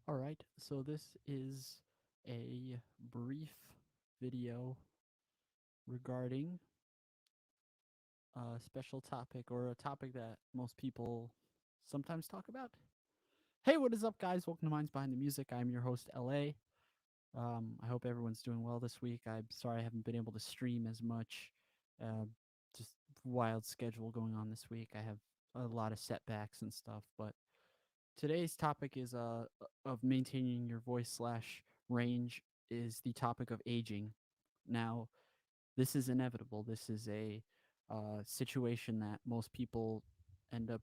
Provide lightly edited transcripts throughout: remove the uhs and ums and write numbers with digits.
All right, so this is a brief video regarding a special topic or a topic that most people sometimes talk about. Hey, what is up, guys? Welcome to Minds Behind the Music. I'm your host, LA. I hope everyone's doing well this week. I'm sorry I haven't been able to stream as much. Uh, just wild schedule going on this week. I have a lot of setbacks and stuff, but today's topic is of maintaining your voice slash range is the topic of aging. Now, this is inevitable. This is a situation that most people end up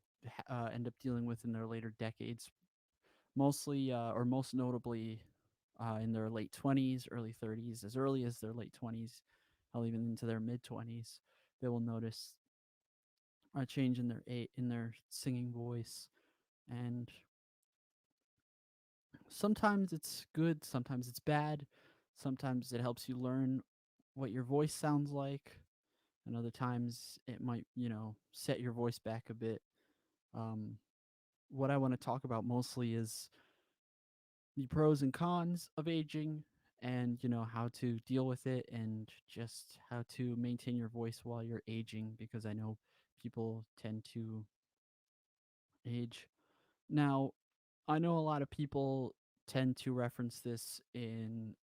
dealing with in their later decades, mostly or most notably in their late 20s, early 30s, as early as their late 20s, hell, even into their mid 20s. They will notice a change in their singing voice, and sometimes it's good, sometimes it's bad, sometimes it helps you learn what your voice sounds like, and other times it might, set your voice back a bit. Um, what I want to talk about mostly is the pros and cons of aging and, how to deal with it and just how to maintain your voice while you're aging because I know people tend to age. Now, I know a lot of people tend to reference this in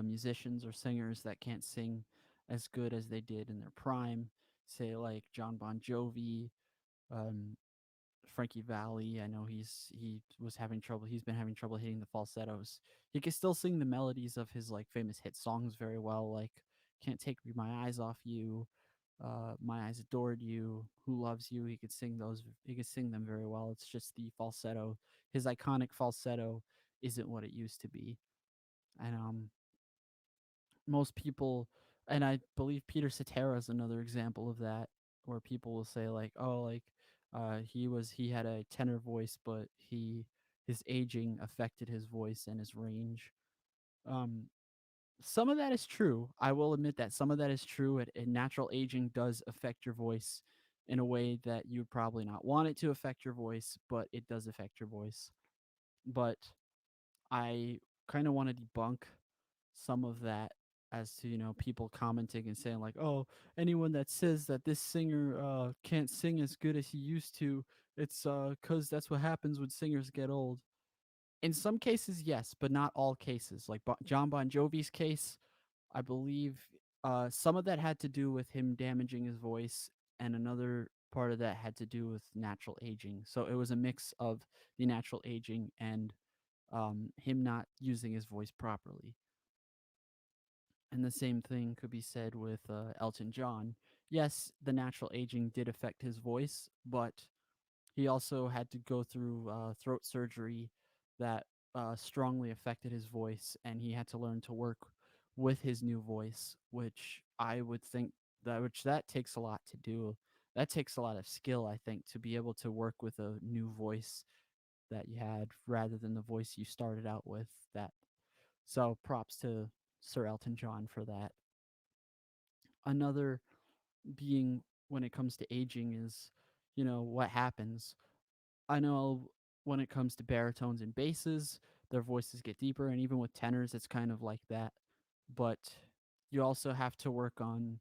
musicians or singers that can't sing as good as they did in their prime, say like John Bon Jovi, um, Frankie Valli. I know he was having trouble. He's been having trouble hitting the falsettos. He can still sing the melodies of his like famous hit songs very well, like "Can't Take My Eyes Off You," "My Eyes Adored You," "Who Loves You." He could sing those. He could sing them very well. It's just the falsetto. His iconic falsetto isn't what it used to be, and most people, and I believe Peter Cetera is another example of that, where people will say like, "Oh, like he had a tenor voice, but his aging affected his voice and his range." Um, some of that is true. I will admit that some of that is true. Natural aging does affect your voice in a way that you'd probably not want it to affect your voice, but it does affect your voice. But I kind of want to debunk some of that as to people commenting and saying like, oh, anyone that says that this singer can't sing as good as he used to, it's because that's what happens when singers get old. In some cases, yes, but not all cases. Like John Bon Jovi's case, I believe some of that had to do with him damaging his voice, and another part of that had to do with natural aging. So it was a mix of the natural aging and him not using his voice properly. And the same thing could be said with Elton John. Yes, the natural aging did affect his voice, but he also had to go through throat surgery that strongly affected his voice, and he had to learn to work with his new voice, which I would think that takes a lot to do. That takes a lot of skill, I think, to be able to work with a new voice that you had rather than the voice you started out with. That so props to Sir Elton John for that. Another being when it comes to aging is, what happens. I know when it comes to baritones and basses, their voices get deeper, and even with tenors, it's kind of like that. But you also have to work on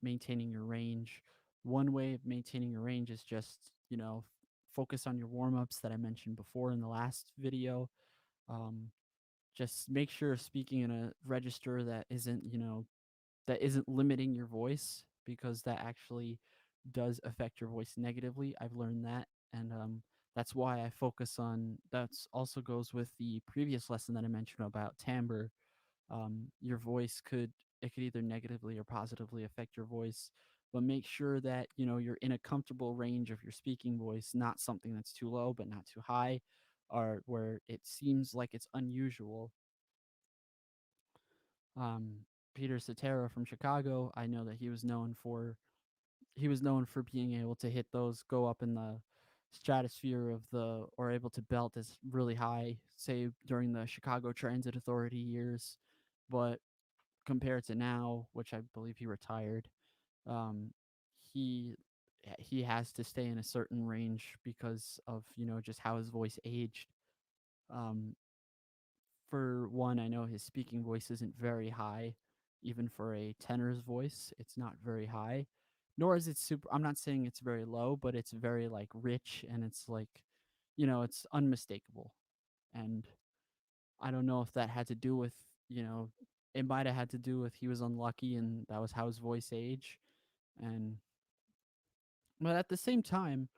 maintaining your range. One way of maintaining your range is just, focus on your warm ups that I mentioned before in the last video. Um, just make sure you're speaking in a register that isn't limiting your voice because that actually does affect your voice negatively. I've learned that, and that's why I focus on. That's also goes with the previous lesson that I mentioned about timbre. Your voice could either negatively or positively affect your voice, but make sure that you're in a comfortable range of your speaking voice, not something that's too low but not too high, or where it seems like it's unusual. um, Peter Cetera from Chicago, I know that he was known for being able to hit those, go up in the stratosphere of the, or able to belt as really high, say during the Chicago Transit Authority years. But compared to now, which I believe he retired, um, he he has to stay in a certain range because of just how his voice aged. Um, for one, I know his speaking voice isn't very high, even for a tenor's voice. It's not very high, nor is it super. I'm not saying it's very low, but it's very like rich and it's like, it's unmistakable. And I don't know if that had to do with, you know, it might have had to do with he was unlucky and that was how his voice aged. And but at the same time,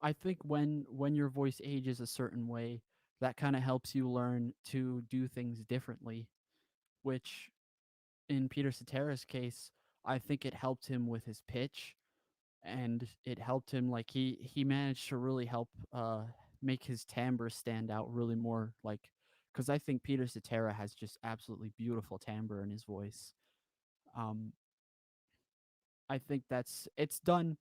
I think when your voice ages a certain way, that kind of helps you learn to do things differently, which in Peter Cetera's case, I think it helped him with his pitch and it helped him like he managed to really help make his timbre stand out really more like because I think Peter Cetera has just absolutely beautiful timbre in his voice. Um, I think it's done.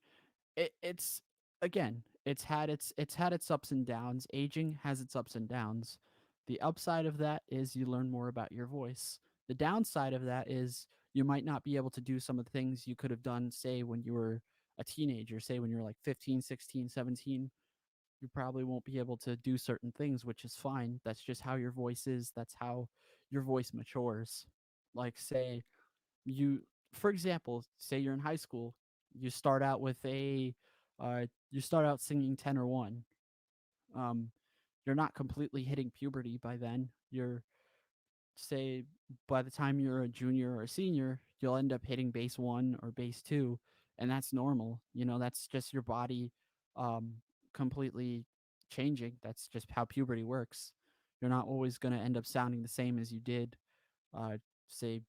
It's again, it's had its ups and downs. Aging has its ups and downs. The upside of that is you learn more about your voice. The downside of that is you might not be able to do some of the things you could have done, say, when you were a teenager, say, when you were like 15, 16, 17. You probably won't be able to do certain things, which is fine. That's just how your voice is. That's how your voice matures. Like, say, you for example, say you're in high school, you start out with a you start out singing tenor 1. um you're not completely hitting puberty by then. You're say by the time you're a junior or a senior, you'll end up hitting bass 1 or bass 2, and that's normal. That's just your body um completely changing. That's just how puberty works. You're not always going to end up sounding the same as you did uh say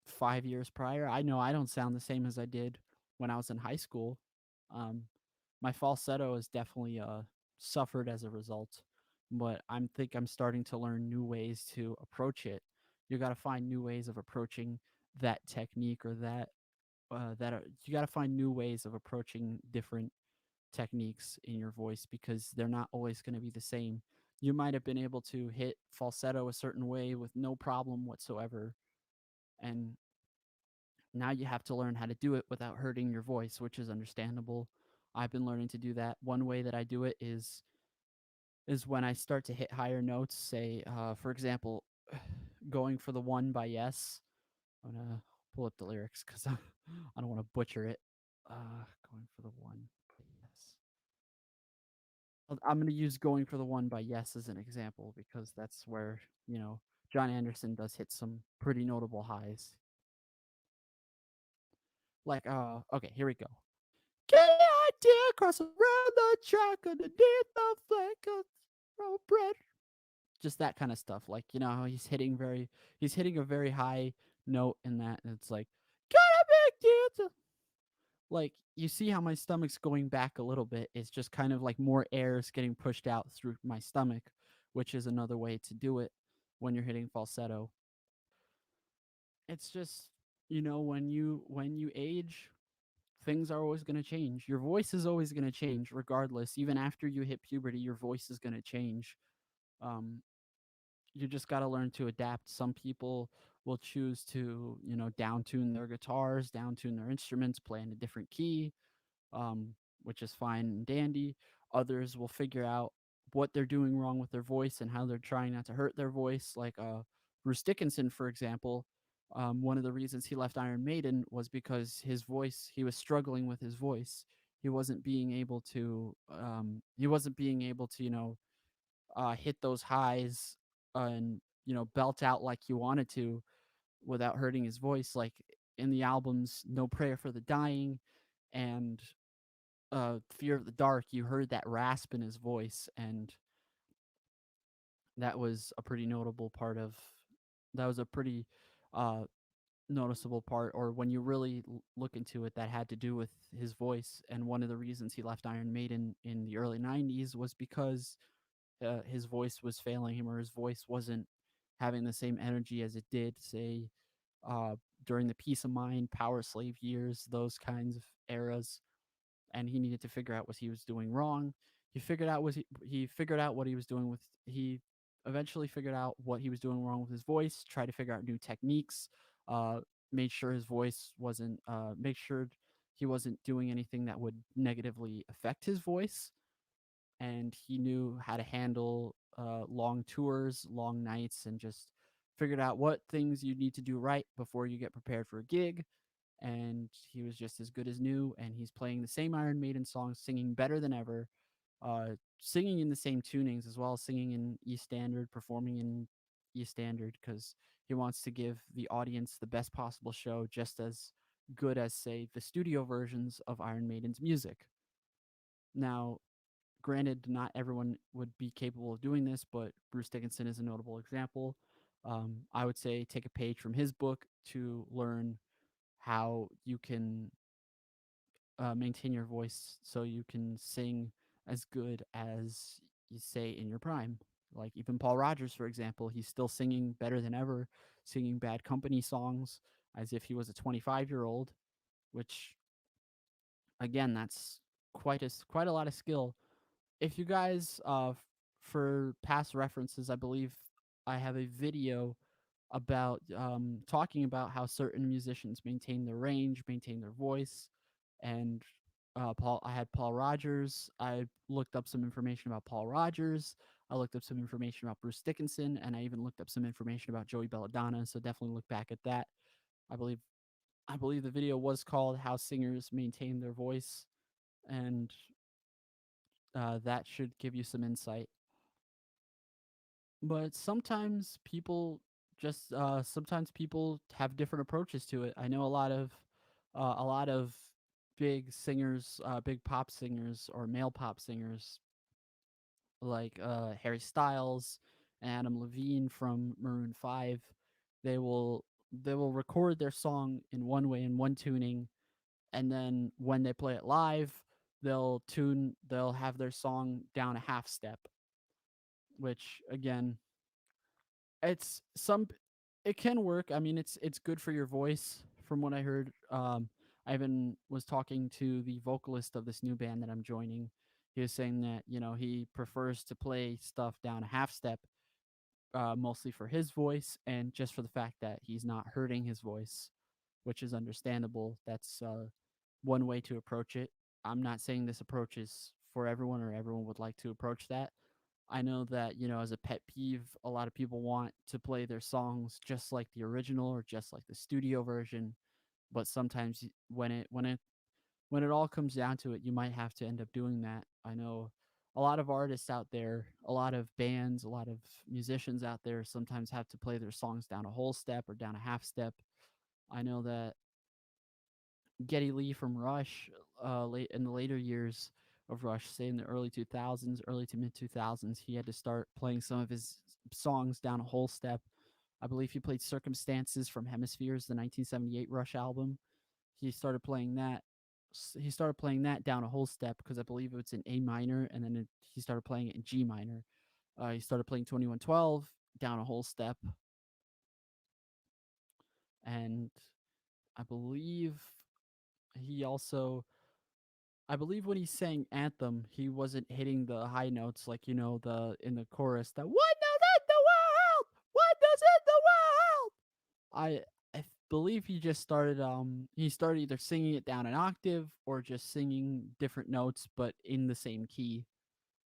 5 years prior. I know I don't sound the same as I did when I was in high school. Um, my falsetto has definitely suffered as a result, but I'm starting to learn new ways to approach it. You got to find new ways of approaching that technique or you got to find new ways of approaching different techniques in your voice because they're not always going to be the same. You might have been able to hit falsetto a certain way with no problem whatsoever, and now you have to learn how to do it without hurting your voice, which is understandable. I've been learning to do that. One way that I do it is when I start to hit higher notes, say for example, going for the one by Yes. I'm gonna pull up the lyrics because I don't want to butcher it. Going for the one by Yes. I'm gonna use Going for the One by Yes as an example because that's where, John Anderson does hit some pretty notable highs. Like okay, here we go. Get the idea across around the track underneath the flake of road bread. Just that kind of stuff. Like, he's hitting a very high note in that, and it's like, gotta make it. Like, you see how my stomach's going back a little bit. It's just kind of like more air is getting pushed out through my stomach, which is another way to do it when you're hitting falsetto. It's just, when you age, things are always going to change. Your voice is always going to change regardless. Even after you hit puberty, your voice is going to change. Um, you just got to learn to adapt. Some people will choose to, down tune their guitars, down tune their instruments, play in a different key, um, which is fine and dandy. Others will figure out what they're doing wrong with their voice and how they're trying not to hurt their voice. Like Bruce Dickinson, for example, one of the reasons he left Iron Maiden was because he was struggling with his voice. He wasn't being able to, hit those highs and, belt out like he wanted to without hurting his voice. Like in the albums No Prayer for the Dying and Fear of the Dark, you heard that rasp in his voice, and that was a pretty notable part of. That was a pretty uh, noticeable part, or when you really look into it, that had to do with his voice. And one of the reasons he left Iron Maiden in the early '90s was because his voice was failing him, or his voice wasn't having the same energy as it did, say, uh, during the Peace of Mind, Power Slave years, those kinds of eras, and he needed to figure out what he was doing wrong. He figured out what he was doing with he eventually figured out what he was doing wrong with his voice, tried to figure out new techniques, uh made sure his voice wasn't make sure he wasn't doing anything that would negatively affect his voice, and he knew how to handle long tours, long nights, and just figured out what things you need to do right before you get prepared for a gig. And he was just as good as new, and he's playing the same Iron Maiden songs, singing better than ever, singing in the same tunings as well as singing in E standard, performing in E standard because he wants to give the audience the best possible show, just as good as, say, the studio versions of Iron Maiden's music. Now, granted, not everyone would be capable of doing this, but Bruce Dickinson is a notable example. I would say take a page from his book to learn how you can maintain your voice so you can sing as good as you say in your prime. Like even Paul Rogers, for example, he's still singing better than ever, singing Bad Company songs as if he was a 25-year-old, which again, that's quite a lot of skill. If you guys, for past references, I believe I have a video about talking about how certain musicians maintain their range, maintain their voice, and I had Paul Rogers. I looked up some information about Paul Rogers. I looked up some information about Bruce Dickinson, and I even looked up some information about Joey Belladonna. So definitely look back at that. I believe I believe the video was called "How Singers Maintain Their Voice," and that should give you some insight. But sometimes people have different approaches to it. I know a lot of big singers, big pop singers or male pop singers like Harry Styles and Adam Levine from Maroon 5. They will record their song in one way in one tuning, and then when they play it live, they'll have their song down a half step, which again, it's some it can work. I mean, it's good for your voice from what I heard. I even was talking to the vocalist of this new band that I'm joining. He was saying that, he prefers to play stuff down a half step, mostly for his voice and just for the fact that he's not hurting his voice, which is understandable. That's one way to approach it. I'm not saying this approach is for everyone or everyone would like to approach that. I know that, as a pet peeve, a lot of people want to play their songs just like the original or just like the studio version, but sometimes when it all comes down to it, you might have to end up doing that. I know a lot of artists out there, a lot of bands, a lot of musicians out there sometimes have to play their songs down a whole step or down a half step. I know that Geddy Lee from Rush, late in the later years of Rush, say in the early 2000s, early to mid 2000s, he had to start playing some of his songs down a whole step. I believe he played Circumstances from Hemispheres, the 1978 Rush album. He started playing that. He started playing that down a whole step because I believe it's in A minor, and then he started playing it in G minor. He started playing 2112 down a whole step, and I believe he also I believe when he sang Anthem, he wasn't hitting the high notes like, the in the chorus, that "What does in the world? What does in the world?" I believe he started either singing it down an octave or just singing different notes but in the same key,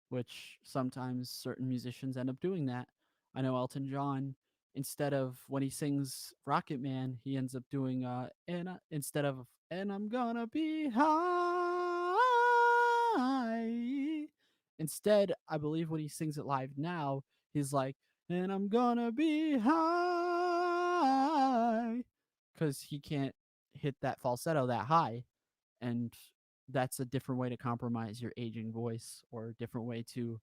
which sometimes certain musicians end up doing that. I know Elton John, instead of when he sings Rocket Man, he ends up doing instead of "and I'm gonna be high." Instead, I believe when he sings it live now, he's like, "and I'm gonna be high," because he can't hit that falsetto that high, and that's a different way to compromise your aging voice or a different way to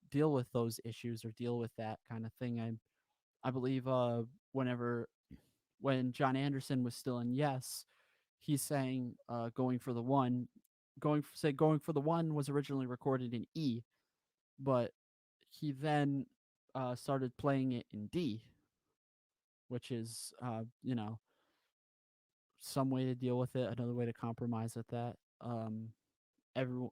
deal with those issues or deal with that kind of thing. I believe whenever when John Anderson was still in Yes, he sang "Going for the One." Going for the One was originally recorded in E, but he then started playing it in D, which is some way to deal with it, another way to compromise with that. Everyone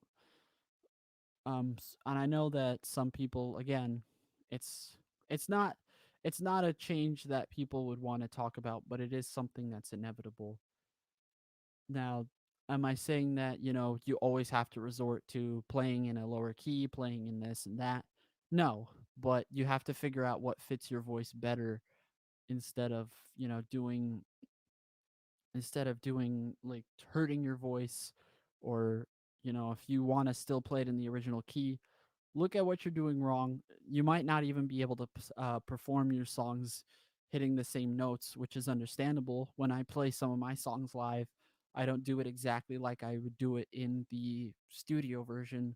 and I know that some people, again, it's it's not it's not a change that people would want to talk about, but it is something that's inevitable. Now, am I saying that, you always have to resort to playing in a lower key, playing in this and that? No, but you have to figure out what fits your voice better instead of, you know, doing like hurting your voice, or, you know, if you want to still play it in the original key, look at what you're doing wrong. You might not even be able to perform your songs hitting the same notes, which is understandable. When I play some of my songs live, I don't do it exactly like I would do it in the studio version.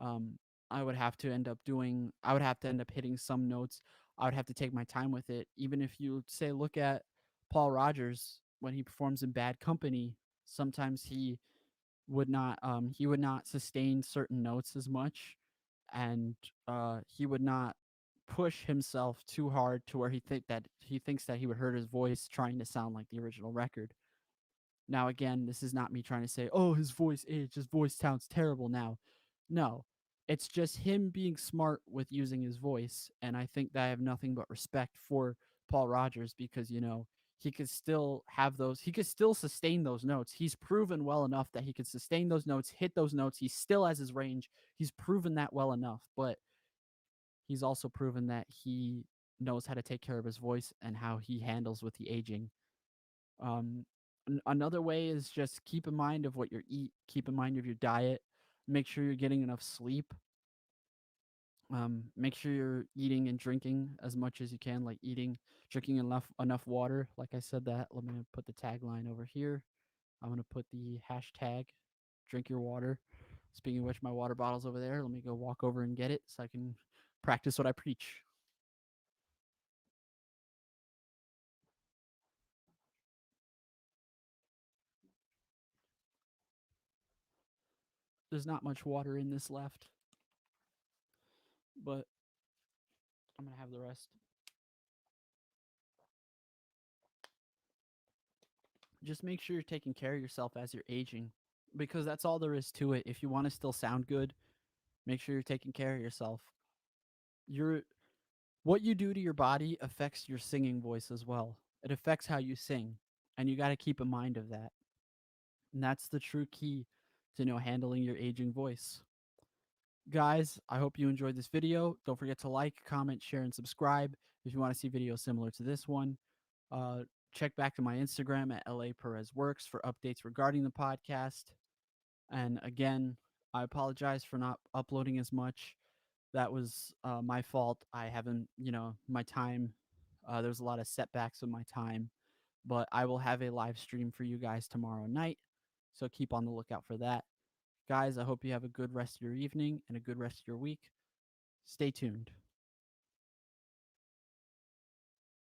um, I would have to end up hitting some notes. I would have to take my time with it. Even if you say, look at Paul Rogers when he performs in Bad Company, sometimes he would not sustain certain notes as much, and he would not push himself too hard to where he thinks that he would hurt his voice trying to sound like the original record. Now, again, this is not me trying to say, oh, his voice aged, his voice sounds terrible now. No, it's just him being smart with using his voice. And I think that I have nothing but respect for Paul Rogers because, you know, he could still sustain those notes. He's proven well enough that he could sustain those notes, hit those notes. He still has his range. He's proven that well enough, but he's also proven that he knows how to take care of his voice and how he handles with the aging. um, Another way is just keep in mind of what you eat, keep in mind of your diet, make sure you're getting enough sleep, make sure you're eating and drinking as much as you can, like drinking enough water. Like I said that, let me put the tagline over here. I'm gonna put the hashtag drink your water. Speaking of which, my water bottle's over there. Let me go walk over and get it so I can practice what I preach. There's not much water in this left, but I'm gonna have the rest. Just make sure you're taking care of yourself as you're aging, because that's all there is to it. If you want to still sound good, make sure you're taking care of yourself. Your What you do to your body affects your singing voice as well. It affects how you sing, and you got to keep in mind of that. And that's the true key to, you know, handling your aging voice. Guys, I hope you enjoyed this video. Don't forget to like, comment, share, and subscribe if you want to see videos similar to this one. Uh, Check back to my Instagram at LA Perez Works for updates regarding the podcast. And again, I apologize for not uploading as much. That was my fault. I haven't, you know, my time, there's a lot of setbacks in my time, but I will have a live stream for you guys tomorrow night. So keep on the lookout for that. Guys, I hope you have a good rest of your evening and a good rest of your week. Stay tuned.